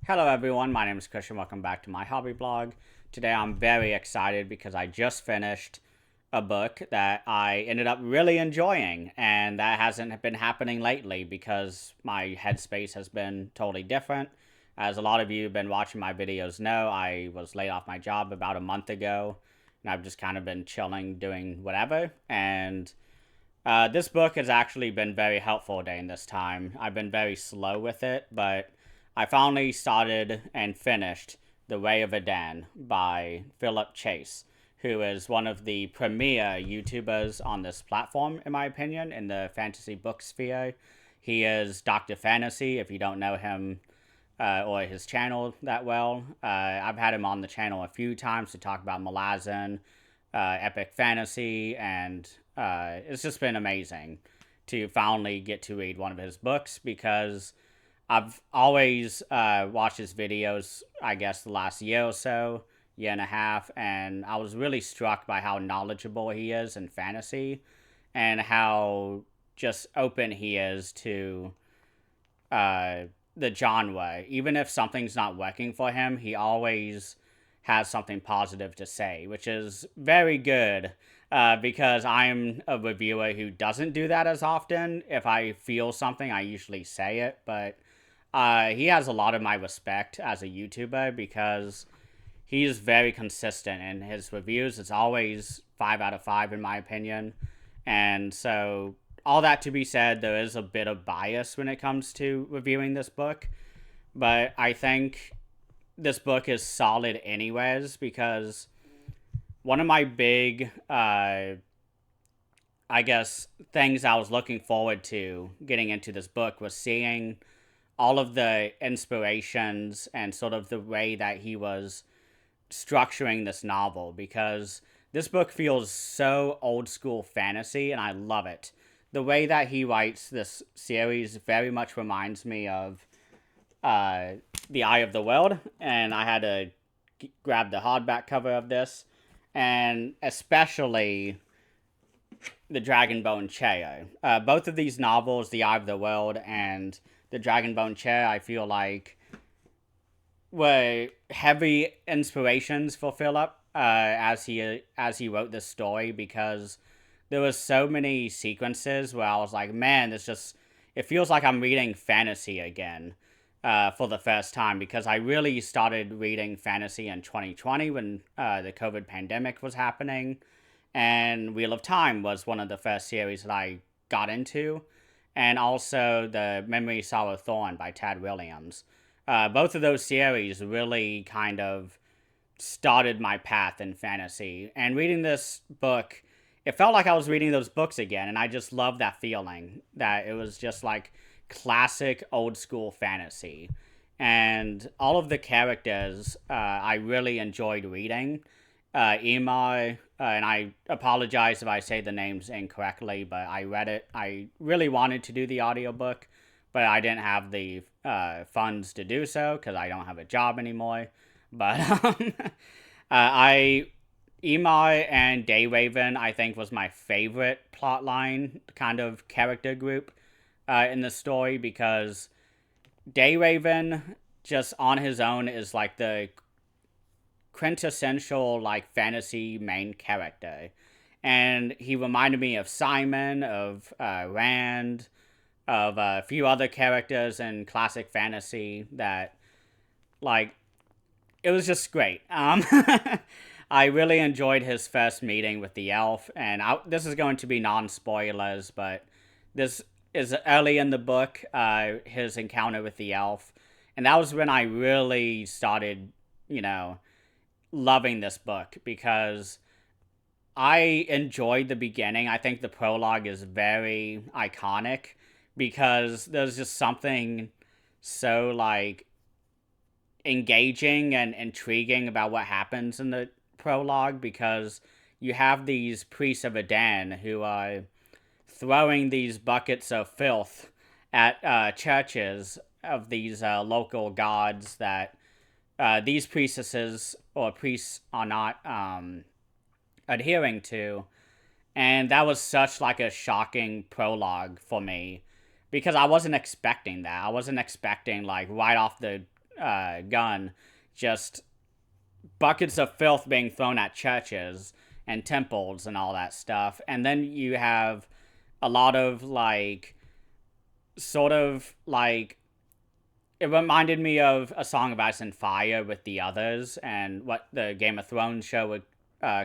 Hello everyone, my name is Christian. Welcome back to my hobby blog. Today I'm very excited because I just finished a book that I ended up really enjoying, and that hasn't been happening lately because my headspace has been totally different. As a lot of you who've been watching my videos know, I was laid off my job about a month ago, and I've just kind of been chilling, doing whatever, and this book has actually been very helpful during this time. I've been very slow with it, but I finally started and finished The Way of Edan by Philip Chase, who is one of the premier YouTubers on this platform, in my opinion, in the fantasy book sphere. He is Dr. Fantasy, if you don't know him or his channel that well. I've had him on the channel a few times to talk about Malazan, epic fantasy, and it's just been amazing to finally get to read one of his books because I've always watched his videos, I guess, the last year or so, year and a half, and I was really struck by how knowledgeable he is in fantasy and how just open he is to the genre. Even if something's not working for him, he always has something positive to say, which is very good because I'm a reviewer who doesn't do that as often. If I feel something, I usually say it, but he has a lot of my respect as a YouTuber because he's very consistent in his reviews. It's always 5 out of 5 in my opinion. And so, all that to be said, there is a bit of bias when it comes to reviewing this book, but I think this book is solid anyways because one of my big I guess things I was looking forward to getting into this book was seeing all of the inspirations and sort of the way that he was structuring this novel, because this book feels so old school fantasy and I love it. The way that he writes this series very much reminds me of The Eye of the World, and I had to grab the hardback cover of this, and especially the Dragonbone Chair. Both of these novels, The Eye of the World and the Dragonbone Chair, I feel like were heavy inspirations for Philip as he wrote this story, because there was so many sequences where I was like, man, it feels like I'm reading fantasy again for the first time, because I really started reading fantasy in 2020 when the COVID pandemic was happening, and Wheel of Time was one of the first series that I got into, and also the Memory Sorrow Thorn by Tad Williams. Both of those series really kind of started my path in fantasy, and reading this book, it felt like I was reading those books again, and I just love that feeling that it was just like classic old school fantasy. And all of the characters I really enjoyed reading. Emar, and I apologize if I say the names incorrectly, but I read it. I really wanted to do the audiobook, but I didn't have the funds to do so because I don't have a job anymore. But I Emar and Dayraven, I think, was my favorite plotline kind of character group in the story, because Dayraven just on his own is like the quintessential like fantasy main character, and he reminded me of Simon, of Rand, of a few other characters in classic fantasy that, like, it was just great. I really enjoyed his first meeting with the elf, and this is going to be non-spoilers, but this is early in the book, his encounter with the elf, and that was when I really started, loving this book, because I enjoyed the beginning. I think the prologue is very iconic because there's just something so, like, engaging and intriguing about what happens in the prologue, because you have these priests of Edan who are throwing these buckets of filth at churches of these local gods that these priestesses or priests are not adhering to. And that was such like a shocking prologue for me, because I wasn't expecting that. I wasn't expecting, like, right off the gun, just buckets of filth being thrown at churches and temples and all that stuff. And then you have a lot of like, sort of like, it reminded me of A Song of Ice and Fire with the others and what the Game of Thrones show would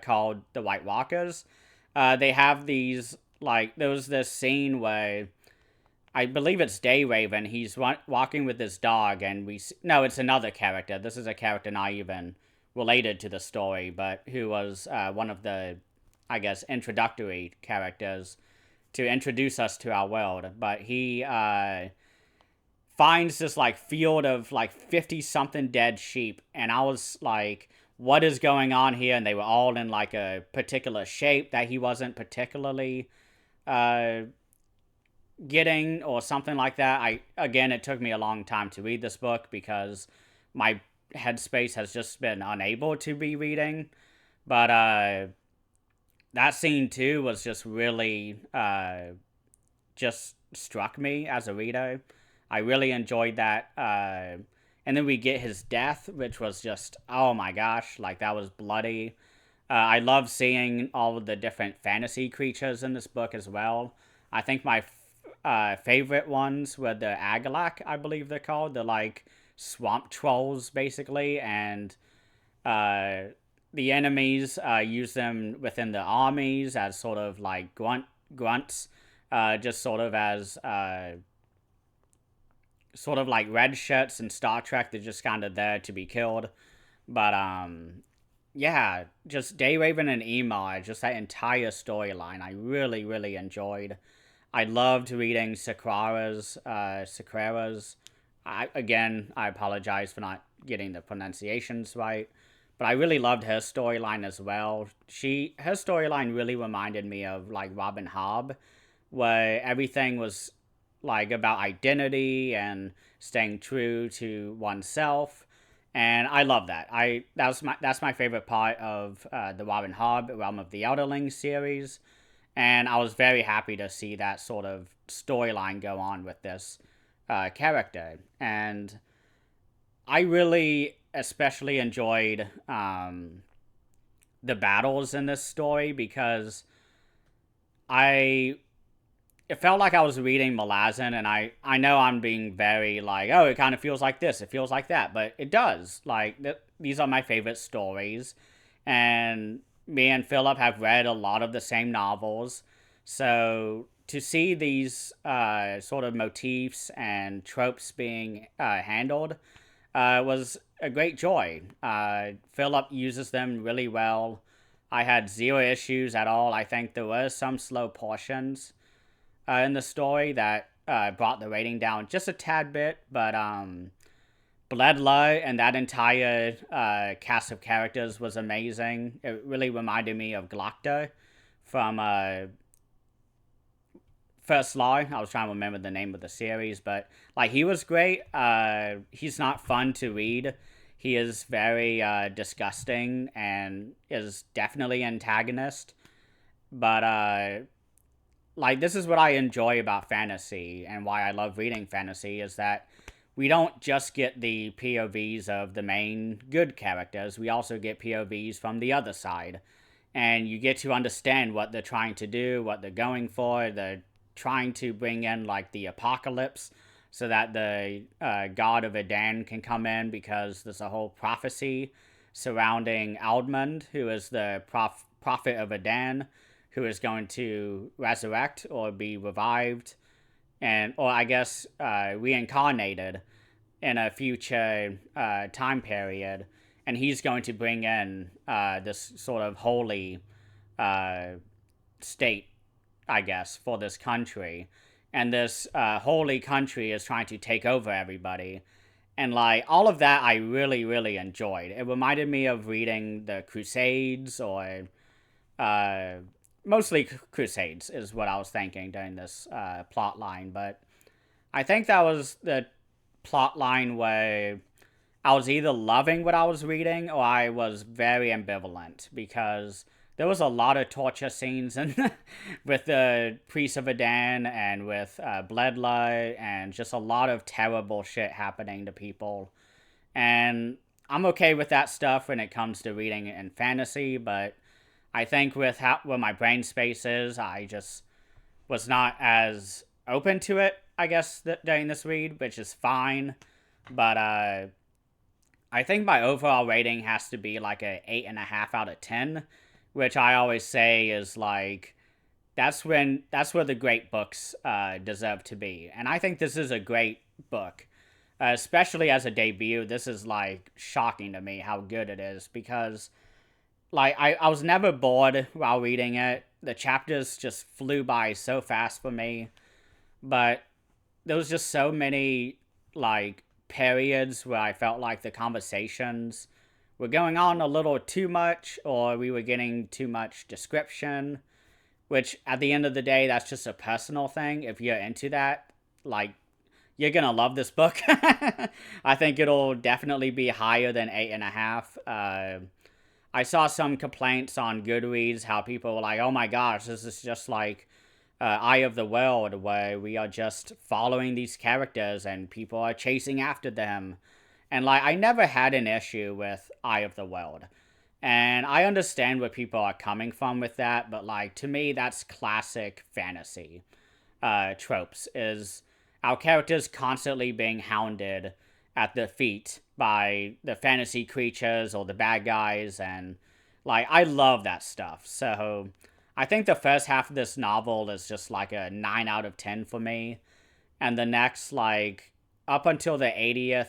called The White Walkers. They have these, like, there was this scene where I believe it's Dayraven. He's walking with his dog, and no, it's another character. This is a character not even related to the story, but who was one of the, I guess, introductory characters to introduce us to our world. But he finds this like field of like 50 something dead sheep, and I was like, what is going on here? And they were all in like a particular shape that he wasn't particularly getting, or something like that. It took me a long time to read this book because my headspace has just been unable to be reading. But that scene too was just really just struck me as a reader. I really enjoyed that. And then we get his death, which was just, oh my gosh, like that was bloody. I love seeing all of the different fantasy creatures in this book as well. I think my favorite ones were the Agalak, I believe they're called. The like swamp trolls, basically. And the enemies use them within the armies as sort of like grunts. Just sort of as sort of like red shirts in Star Trek. They're just kind of there to be killed. But yeah, just Dayraven and Emar, just that entire storyline I really, really enjoyed. I loved reading Sakrara's. I apologize for not getting the pronunciations right, but I really loved her storyline as well. Her storyline really reminded me of like Robin Hobb, where everything was like about identity and staying true to oneself, and I love that. That's my favorite part of the Robin Hobb Realm of the Elderling series, and I was very happy to see that sort of storyline go on with this character. And I really especially enjoyed the battles in this story because it felt like I was reading Malazan, and I know I'm being very like, oh, it kind of feels like this, it feels like that, but it does. Like, these are my favorite stories, and me and Philip have read a lot of the same novels, so to see these sort of motifs and tropes being handled was a great joy. Philip uses them really well. I had zero issues at all. I think there were some slow portions in the story that brought the rating down just a tad bit, but Bledla and that entire cast of characters was amazing. It really reminded me of Glocta from First Law. I was trying to remember the name of the series, but like he was great. He's not fun to read. He is very disgusting and is definitely antagonist. But like, this is what I enjoy about fantasy and why I love reading fantasy, is that we don't just get the POVs of the main good characters, we also get POVs from the other side. And you get to understand what they're trying to do, what they're going for. They're trying to bring in, like, the apocalypse so that the god of Edan can come in, because there's a whole prophecy surrounding Aldmund, who is the prophet of Edan, who is going to resurrect or be revived, or I guess reincarnated in a future time period. And he's going to bring in this sort of holy state, I guess, for this country. And this holy country is trying to take over everybody. And like all of that I really, really enjoyed. It reminded me of reading the Crusades, or mostly Crusades is what I was thinking during this plot line. But I think that was the plot line where I was either loving what I was reading or I was very ambivalent, because there was a lot of torture scenes with the Priest of Edan and with Bledla, and just a lot of terrible shit happening to people. And I'm okay with that stuff when it comes to reading and fantasy, but I think with how where my brain space is, I just was not as open to it, I guess, during this read, which is fine. But I think my overall rating has to be like a 8.5 out of 10, which I always say is like that's where the great books deserve to be. And I think this is a great book, especially as a debut. This is like shocking to me how good it is because like I was never bored while reading it. The chapters just flew by so fast for me, but there was just so many like periods where I felt like the conversations were going on a little too much or we were getting too much description, which at the end of the day that's just a personal thing. If you're into that, like you're gonna love this book. I think it'll definitely be higher than 8.5. I saw some complaints on Goodreads how people were like, oh my gosh, this is just like Eye of the World, where we are just following these characters and people are chasing after them. And like, I never had an issue with Eye of the World. And I understand where people are coming from with that, but like, to me, that's classic fantasy tropes, is our characters constantly being hounded at the feet by the fantasy creatures or the bad guys, and like I love that stuff. So I think the first half of this novel is just like a 9 out of 10 for me, and the next like up until the 80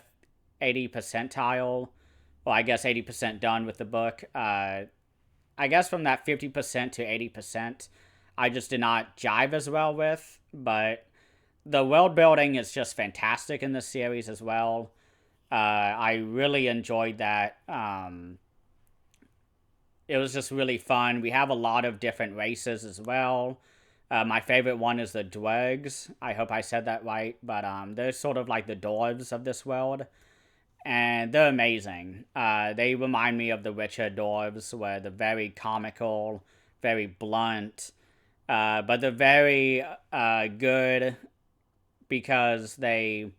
percentile, well I guess 80% done with the book, I guess from that 50% to 80% I just did not jive as well with, but the world building is just fantastic in this series as well. I really enjoyed that. It was just really fun. We have a lot of different races as well. My favorite one is the Dwergs. I hope I said that right, but they're sort of like the dwarves of this world, and they're amazing. They remind me of the Witcher dwarves, where they're very comical, very blunt, but they're very good because they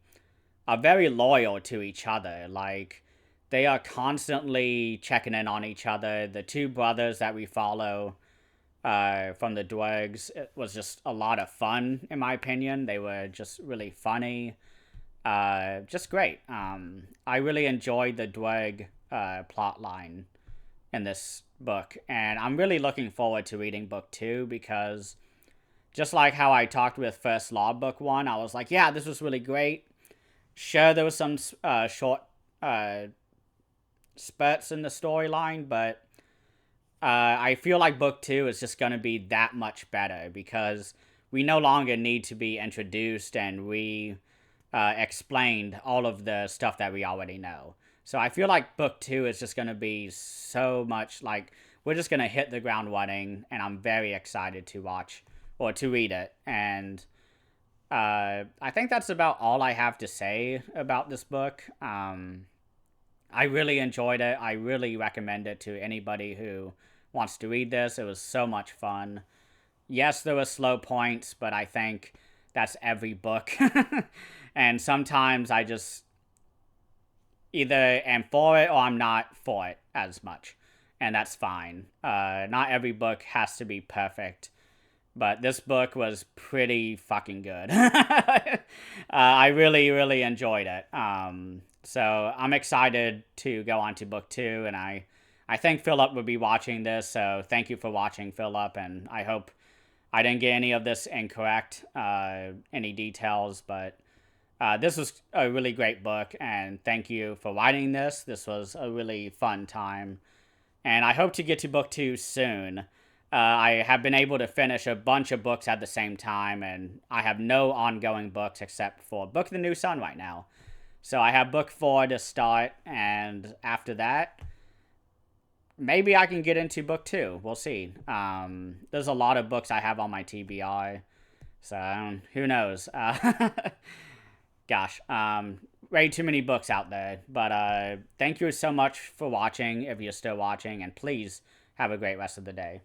are very loyal to each other. Like, they are constantly checking in on each other. The two brothers that we follow from the Dwergs, it was just a lot of fun, in my opinion. They were just really funny. Just great. I really enjoyed the Dwerg plot line in this book, and I'm really looking forward to reading book 2 because just like how I talked with First Law book 1, I was like, yeah, this was really great. Sure, there was some short spurts in the storyline, but I feel like book 2 is just going to be that much better because we no longer need to be introduced and explained all of the stuff that we already know. So I feel like book 2 is just going to be so much like we're just going to hit the ground running, and I'm very excited to watch or to read it. And I think that's about all I have to say about this book. I really enjoyed it. I really recommend it to anybody who wants to read this. It was so much fun. Yes, there were slow points, but I think that's every book. And sometimes I just either am for it or I'm not for it as much. And that's fine. Not every book has to be perfect. But this book was pretty fucking good. I really, really enjoyed it. So I'm excited to go on to book 2, and I think Philip would be watching this, so thank you for watching, Philip, and I hope I didn't get any of this incorrect, any details, but this was a really great book, and thank you for writing this. This was a really fun time, and I hope to get to book 2 soon. I have been able to finish a bunch of books at the same time, and I have no ongoing books except for Book of the New Sun right now. So I have book 4 to start, and after that, maybe I can get into book 2. We'll see. There's a lot of books I have on my TBR, so who knows? Gosh, way too many books out there. But thank you so much for watching if you're still watching, and please have a great rest of the day.